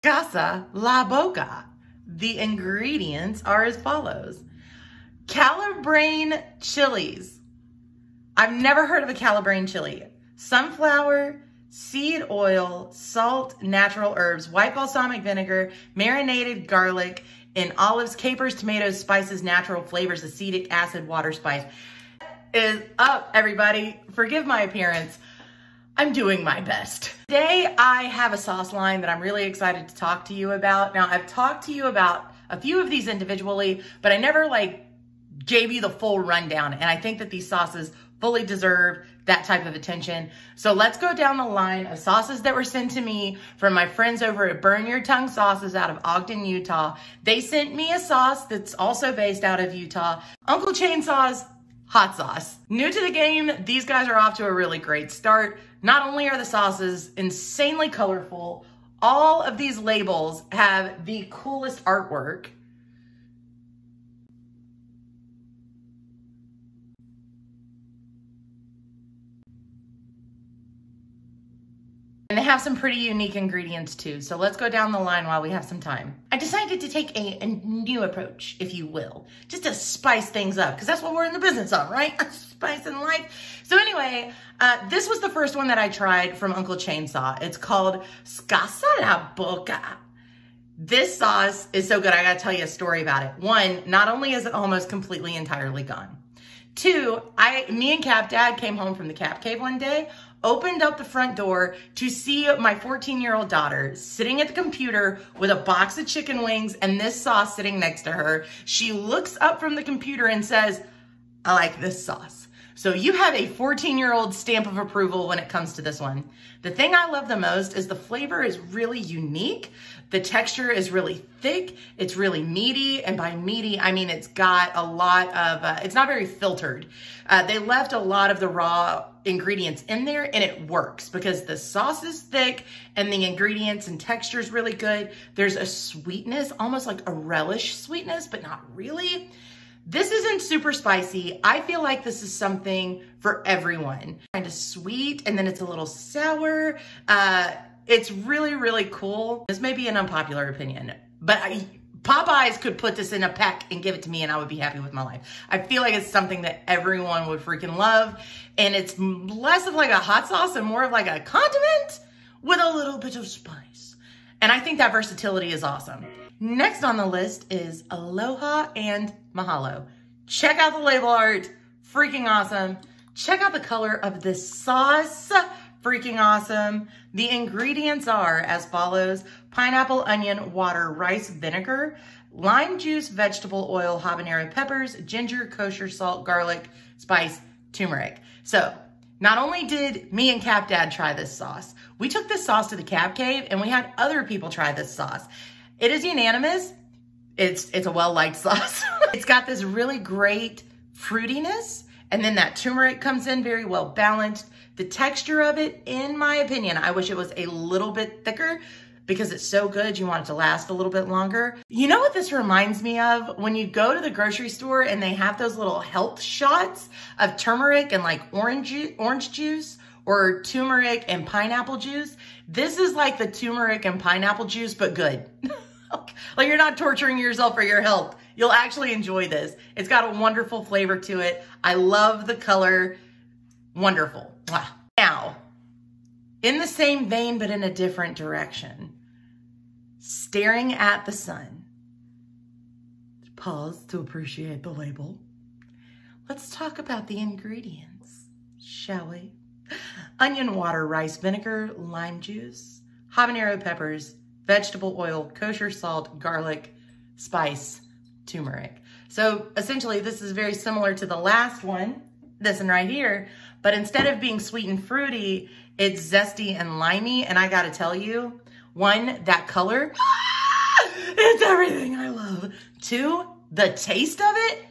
Scassa La Bocca. The ingredients are as follows. Calabrian chilies. I've never heard of a Calabrian chili. Sunflower, seed oil, salt, natural herbs, white balsamic vinegar, marinated garlic, and olives, capers, tomatoes, spices, natural flavors, acetic acid, water, spice. Is up, everybody. Forgive my appearance. I'm doing my best. Today, I have a sauce line that I'm really excited to talk to you about. Now, I've talked to you about a few of these individually, but I never gave you the full rundown. And I think that these sauces fully deserve that type of attention. So let's go down the line of sauces that were sent to me from my friends over at Burn Your Tongue Sauces out of Ogden, Utah. They sent me a sauce that's also based out of Utah. Uncle Chainsaw's hot sauce. New to the game, these guys are off to a really great start. Not only are the sauces insanely colorful, all of these labels have the coolest artwork. And they have some pretty unique ingredients too. So let's go down the line while we have some time. I decided to take a new approach, if you will, just to spice things up, because that's what we're in the business of, right? Spice in life. So anyway, this was the first one that I tried from Uncle Chainsaw. It's called Scassa La Bocca. This sauce is so good. I gotta tell you a story about it. One, not only is it almost completely entirely gone. Two, me and Cap Dad came home from the Cap Cave one day, opened up the front door to see my 14-year-old daughter sitting at the computer with a box of chicken wings and this sauce sitting next to her. She looks up from the computer and says, "I like this sauce." So you have a 14-year-old stamp of approval when it comes to this one. The thing I love the most is the flavor is really unique. The texture is really thick. It's really meaty. And by meaty, I mean it's got a lot of, it's not very filtered. They left a lot of the raw ingredients in there and it works because the sauce is thick and the ingredients and texture is really good. There's a sweetness, almost like a relish sweetness, but not really. This isn't super spicy. I feel like this is something for everyone. Kind of sweet, and then it's a little sour. It's really, really cool. This may be an unpopular opinion, but Popeyes could put this in a pack and give it to me and I would be happy with my life. I feel like it's something that everyone would freaking love. And it's less of like a hot sauce and more of like a condiment with a little bit of spice. And I think that versatility is awesome. Next on the list is Aloha and Mahalo. Check out the label art, freaking awesome. Check out the color of this sauce, freaking awesome. The ingredients are as follows: pineapple, onion, water, rice, vinegar, lime juice, vegetable oil, habanero peppers, ginger, kosher, salt, garlic, spice, turmeric. So not only did me and Cap Dad try this sauce, we took this sauce to the Cap Cave and we had other people try this sauce. It is unanimous. It's a well-liked sauce. It's got this really great fruitiness, and then that turmeric comes in very well balanced. The texture of it, in my opinion, I wish it was a little bit thicker because it's so good, you want it to last a little bit longer. You know what this reminds me of? When you go to the grocery store and they have those little health shots of turmeric and like orange juice or turmeric and pineapple juice. This is like the turmeric and pineapple juice, but good. Like you're not torturing yourself for your health. You'll actually enjoy this. It's got a wonderful flavor to it. I love the color. Wonderful. Wow. Now, in the same vein, but in a different direction, staring at the sun. Pause to appreciate the label. Let's talk about the ingredients, shall we? Onion, water, rice, vinegar, lime juice, habanero peppers, vegetable oil, kosher salt, garlic, spice, turmeric. So essentially this is very similar to the last one, this one right here, but instead of being sweet and fruity, it's zesty and limey. And I gotta tell you, one, that color, it's everything I love. Two, the taste of it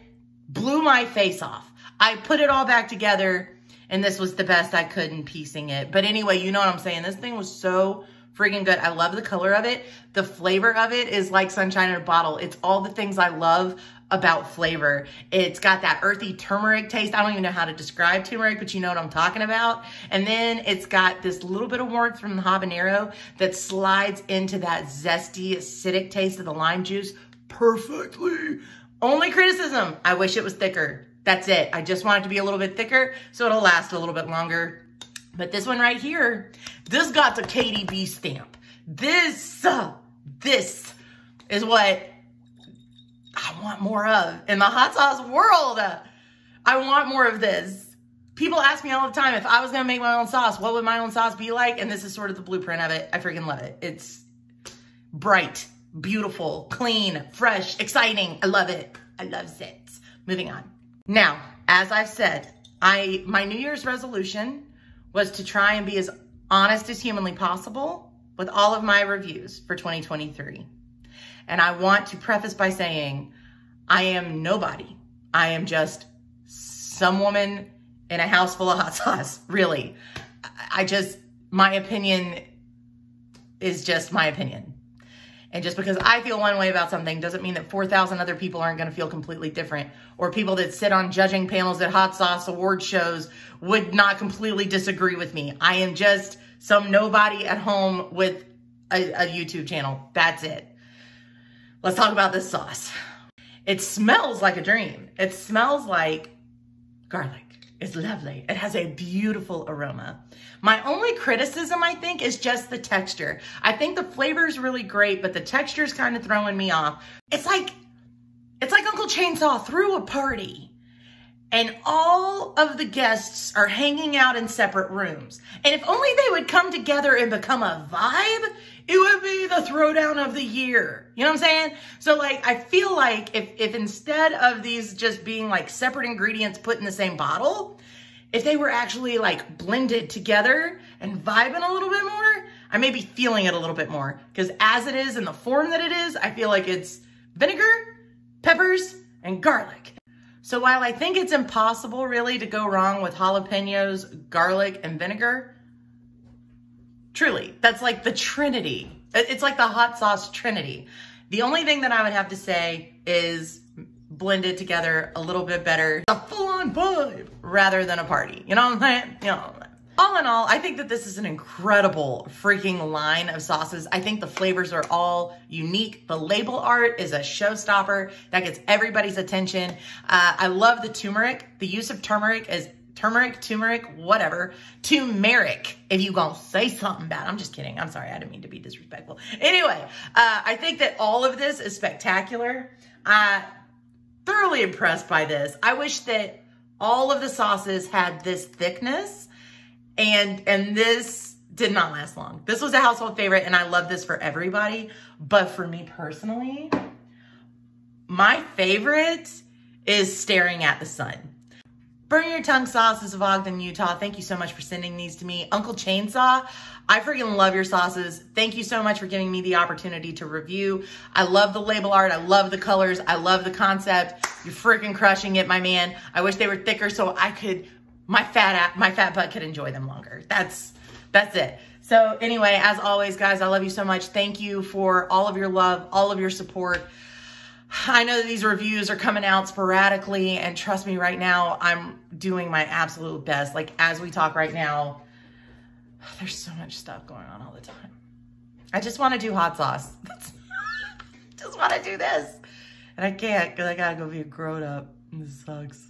blew my face off. I put it all back together and this was the best I could in piecing it. But anyway, you know what I'm saying? This thing was so freaking good. I love the color of it. The flavor of it is like sunshine in a bottle. It's all the things I love about flavor. It's got that earthy turmeric taste. I don't even know how to describe turmeric, but you know what I'm talking about. And then it's got this little bit of warmth from the habanero that slides into that zesty, acidic taste of the lime juice perfectly. Only criticism, I wish it was thicker. That's it. I just want it to be a little bit thicker so it'll last a little bit longer. But this one right here, this got the KDB stamp. This is what I want more of in the hot sauce world. I want more of this. People ask me all the time, if I was gonna make my own sauce, what would my own sauce be like? And this is sort of the blueprint of it. I freaking love it. It's bright, beautiful, clean, fresh, exciting. I love it. I love it. Moving on. Now, as I've said, my New Year's resolution was to try and be as honest as humanly possible with all of my reviews for 2023. And I want to preface by saying, I am nobody. I am just some woman in a house full of hot sauce, really. My opinion is just my opinion. And just because I feel one way about something doesn't mean that 4,000 other people aren't going to feel completely different. Or people that sit on judging panels at hot sauce award shows would not completely disagree with me. I am just some nobody at home with a YouTube channel. That's it. Let's talk about this sauce. It smells like a dream. It smells like garlic. It's lovely. It has a beautiful aroma. My only criticism, I think, is just the texture. I think the flavor is really great, but the texture is kind of throwing me off. It's like Uncle Chainsaw threw a party and all of the guests are hanging out in separate rooms. And if only they would come together and become a vibe, it would be the throwdown of the year. You know what I'm saying? So like, I feel like if instead of these just being like separate ingredients put in the same bottle, if they were actually like blended together and vibing a little bit more, I may be feeling it a little bit more. Because as it is in the form that it is, I feel like it's vinegar, peppers, and garlic. So while I think it's impossible really to go wrong with jalapenos, garlic, and vinegar, truly, that's like the trinity. It's like the hot sauce trinity. The only thing that I would have to say is blend it together a little bit better. A full-on vibe rather than a party. You know what I'm saying? You know. All in all, I think that this is an incredible freaking line of sauces. I think the flavors are all unique. The label art is a showstopper that gets everybody's attention. I love the turmeric. The use of turmeric is turmeric, whatever. Turmeric, if you gonna say something bad. I'm just kidding. I'm sorry. I didn't mean to be disrespectful. Anyway, I think that all of this is spectacular. Thoroughly impressed by this. I wish that all of the sauces had this thickness. And this did not last long. This was a household favorite, and I love this for everybody. But for me personally, my favorite is Staring at the Sun. Burn Your Tongue sauces of Ogden, Utah. Thank you so much for sending these to me. Uncle Chainsaw, I freaking love your sauces. Thank you so much for giving me the opportunity to review. I love the label art. I love the colors. I love the concept. You're freaking crushing it, my man. I wish they were thicker so I could... my fat butt could enjoy them longer. That's it. So anyway, as always, guys, I love you so much. Thank you for all of your love, all of your support. I know that these reviews are coming out sporadically, and trust me, right now, I'm doing my absolute best. Like, as we talk right now, there's so much stuff going on all the time. I just want to do hot sauce. Just want to do this. And I can't, because I gotta go be a grown up. This sucks.